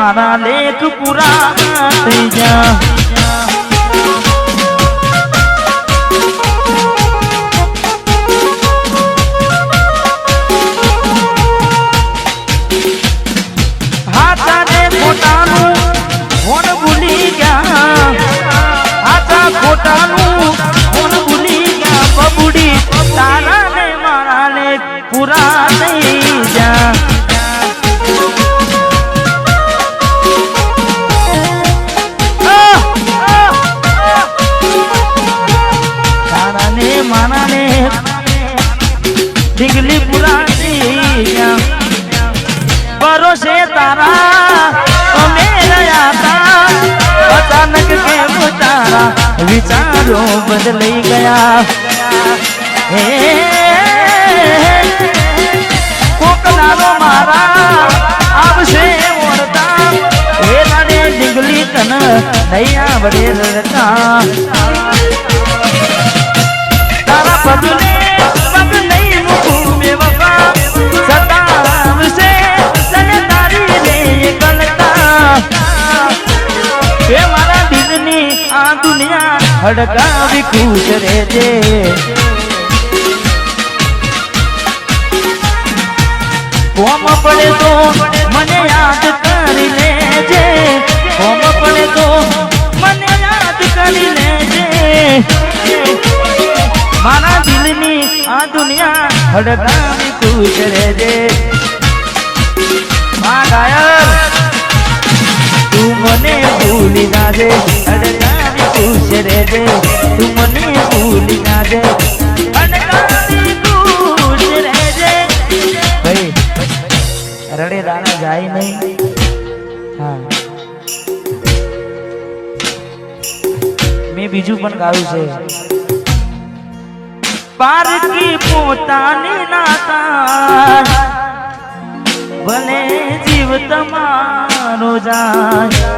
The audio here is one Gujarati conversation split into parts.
તારા લેખ પૂરા થઈ જા હાથાને ખોટાનું કોણ ભૂલી ગયા હાથા ખોટાનું કોણ ભૂલી ગયા બબુડી તારા ને મારા લેખ પૂરા થઈ જા માનાને ઢીંગલી પુરાણી ભરોસે તારા અમે રહ્યા તા અચાનક કેમ તારા વિચારો બદલાઈ ગયા હે કોકલાલો મારા આવશે ઓળતા હે રાડે ઢીંગલી તન નહીં આવડે રડતા પગને પગ નહીં મૂકું મે વફા સતાવશે તને તારી રે એકલતા એ મારા દિલની આ દુનિયા હડકાવી ખુશ રહેજે કોમ પડે તો મને યાદ કરી લેજે કોમ પડે તો મને યાદ કરી લેજે મારા દિલની આ દુનિયા હડકાવી ખુશ રહેજે મા ગાયર તું મને ભૂલી નાજે હડકાવી ખુશ રહેજે તું મને ભૂલી નાજે હડકાવી ખુશ રહેજે ભાઈ રડે દાણા જાય નહીં હા મેં બીજું પણ ગાયું છે પારકી પોતાની નાતા ભલે જીવ તમારો જાય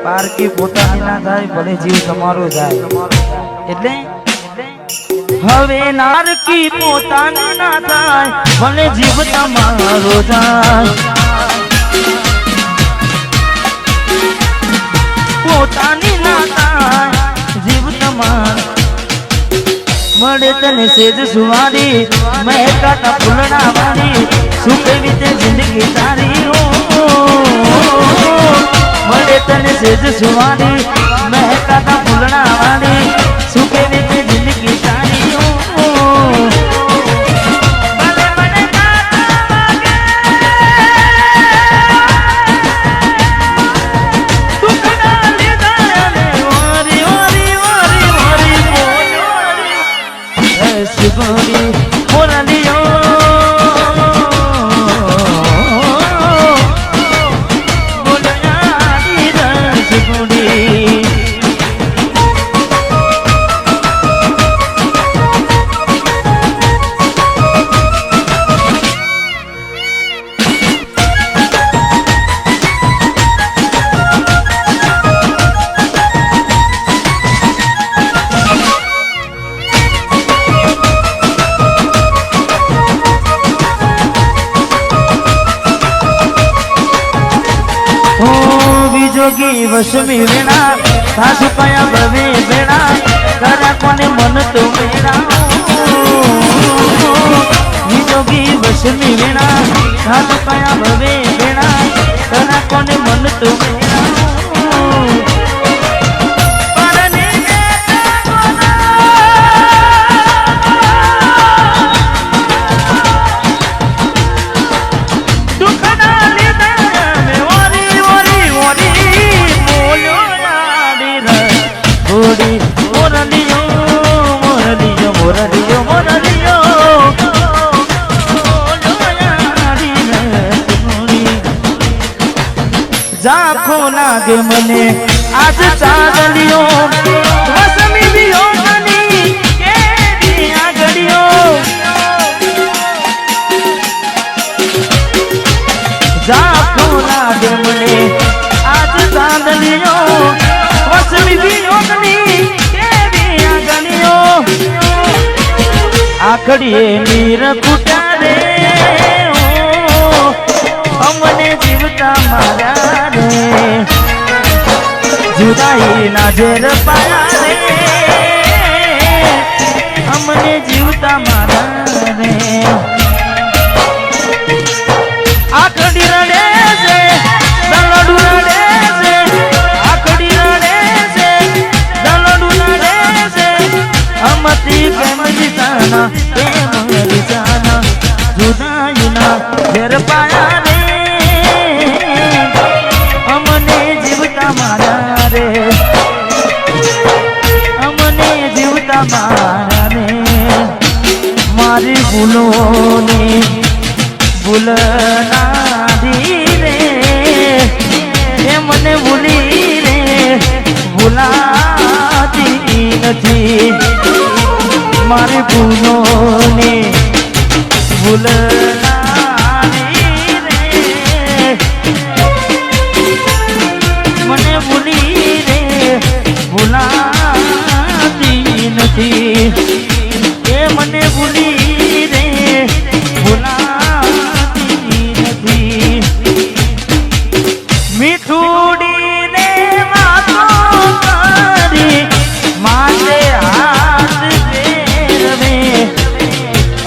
પારકી પોતાની ના થાય ભલે જીવ તમારો જાય એટલે હવે નારકી પોતાની ના થાય ભલે જીવ તમારો જાય પોતાની ના થાય જીવ તમારો મળે તને સેજ સુવારી મહેકાતા ફૂલડા વાળી સુખ રીતે જિંદગી તારી મળે તને સેજ સુવારી મહેકાતા ફૂલડા વાળી સુખ રીતે જિંદગી તારી જોગી વસમી વેણા સાસુ કયા ભવે વેણા કરા કોને મન તો વેણા જોગી વસમી વેણા સાસુ કયા ભવે વેણા કરા કોને મન તો વેણા ઝાંખો લાગે મને આજ ચાંદલિયો વસમી વિયોગની કેવી આગળીઓ ઝાંખો લાગે મને આજ ચાંદલિયો વસમી વિયોગની કેવી આગળીઓ આખડીએ નીર ફૂટા રે અમને જીવ જીવતા મારા રે જુદાઈ ના ઝેર પાયા રે અમને જીવતા મારા રે આખડી રડે છે દલડું રડે છે આખડી રડે છે દલડું રડે છે અમતી પ્રેમ દિશાના પ્રેમ દિશાના જુદાઈ ના ઝેર પાયા રે અમને જીવતા મારા રે અમને જીવતા મારા રે મારી ભૂલોની ભૂલ નાધી રે એ મને ભૂલી રે ભૂલાતી નથી મારી ભૂલોની ભૂલ નાધી રે મને ભૂલી રે ભૂલાતી નથી એ મને ભૂલી રે ભૂલાતી નથી મીઠુડી ને વાતો કરી માથે હાથ ફેરવે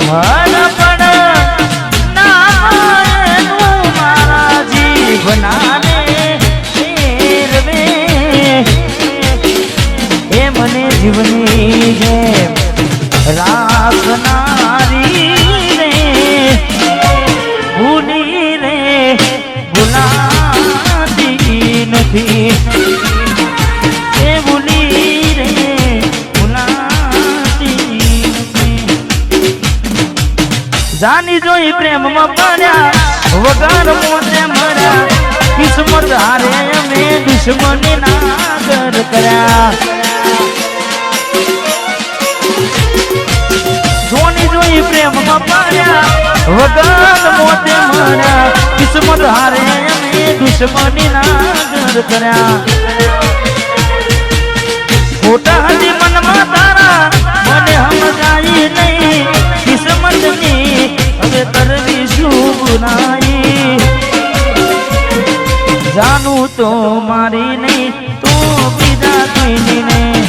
હરપડ નામનું મારા જીવનાને ફેરવે એ મને જીવની જેમ રાખનારી રે ભૂલી રે ભૂલાતી નથી એ ભૂલી રે ભૂલાતી નથી જાની જોઈ પ્રેમમાં પડ્યા વગર મોતે મર્યા કિસ્મત હારે અમે દુશ્મની નાગર કર્યા જોની જોઈ પ્રેમમાં પડ્યા વગર મોતે મર્યા કિસ્મત હારે અમે દુશ્મની નાગર કર્યા ખોટા હજી મનમાં તારા મને સમજાય નહીં કિસ્મતની હવે કરવી શું ગુનાઈ જાનું તો મારી નહીં તું બીજા કોઈની નહીં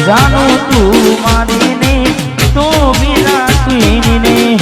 જાનું તું મારી નહીં તું બીજા કોઈની નહીં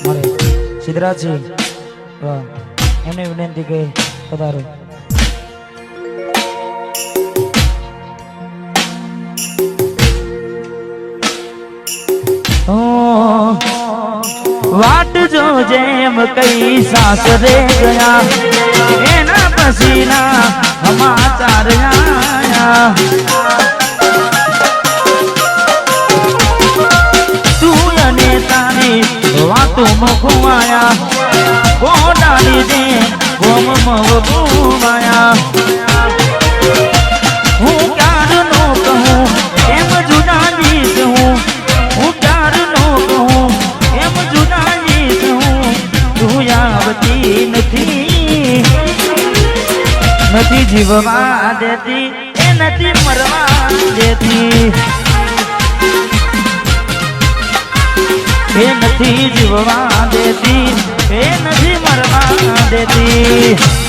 મારે સિદ્ધરાજજી એમને વિનંતી કે પધારો વાટ જો જેમ કઈ સાસરે ગયા એના પસીના સમાચાર આયા વાતો મખવાયા કોડાલી દે ગોમ મવબુવાયા હું ક્યાર નો કહું એમ જુદાની કહું હું ક્યાર નો કહું એમ જુદાની કહું તું આવતી નથી નથી જીવવા દેતી એ નથી મરવા દેતી એ નથી જીવવા દેતી એ નથી મરવા દેતી